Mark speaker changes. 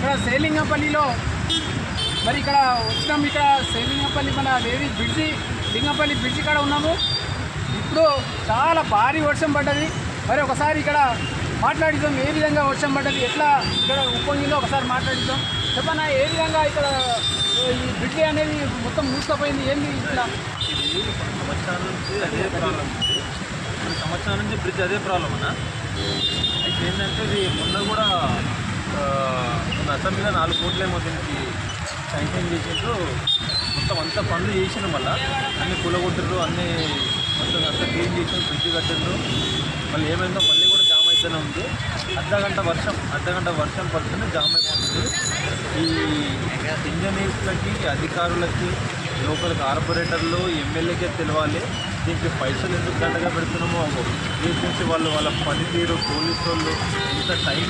Speaker 1: ఇక్కడ సేలింగంపల్లిలో మరి ఇక్కడ వచ్చినాం. ఇక్కడ సేలింగంపల్లి మన లేడీ బ్రిడ్జి లింగంపల్లి బ్రిడ్జి కాడ ఉన్నాము. ఇప్పుడు చాలా భారీ వర్షం పడ్డది. మరి ఒకసారి ఇక్కడ మాట్లాడిద్దాం, ఏ విధంగా వర్షం పడ్డది, ఎట్లా ఇక్కడ ఉప్పొంగిందో ఒకసారి మాట్లాడిద్దాం. చెప్పన్నా, ఏ విధంగా ఇక్కడ ఈ బ్రిడ్జి అనేది మొత్తం మూసుకుపోయింది, ఏంది ఇట్లా?
Speaker 2: సంవత్సరాల నుంచి అదే ప్రాబ్లం ఉంది. 3 సంవత్సరాల నుంచి బ్రిడ్జ్ అదే ప్రాబ్లం అన్న. అయితే ఏంటంటే ఇది మొన్న కూడా అసెంబ్లీలో 4 కోట్లేమో దీనికి శాంక్షన్ చేసిండ్రు. మొత్తం అంతా పనులు చేసిన వల్ల అన్ని కూలగొట్టిండ్రు, అన్నీ మొత్తం అంతా క్లీన్ చేసి బ్రిడ్జ్ కట్టిండ్రు. మళ్ళీ ఏమైందో మళ్ళీ కూడా జామ్ అయితేనే ఉంది. అర్ధగంట వర్షం పడుతుంది, జామ్ అయిపోతుంది. ఈ ఇంజనీర్స్లకి, అధికారులకి, లోకల్ కార్పొరేటర్లు, ఎమ్మెల్యేకే తెలియాలి దీనికి పైసలు ఎందుకు దండగా పెడుతున్నామో. ఏజెన్సీ వాళ్ళు వాళ్ళ పనితీరు, పోలీసు వాళ్ళు ఇంత టైం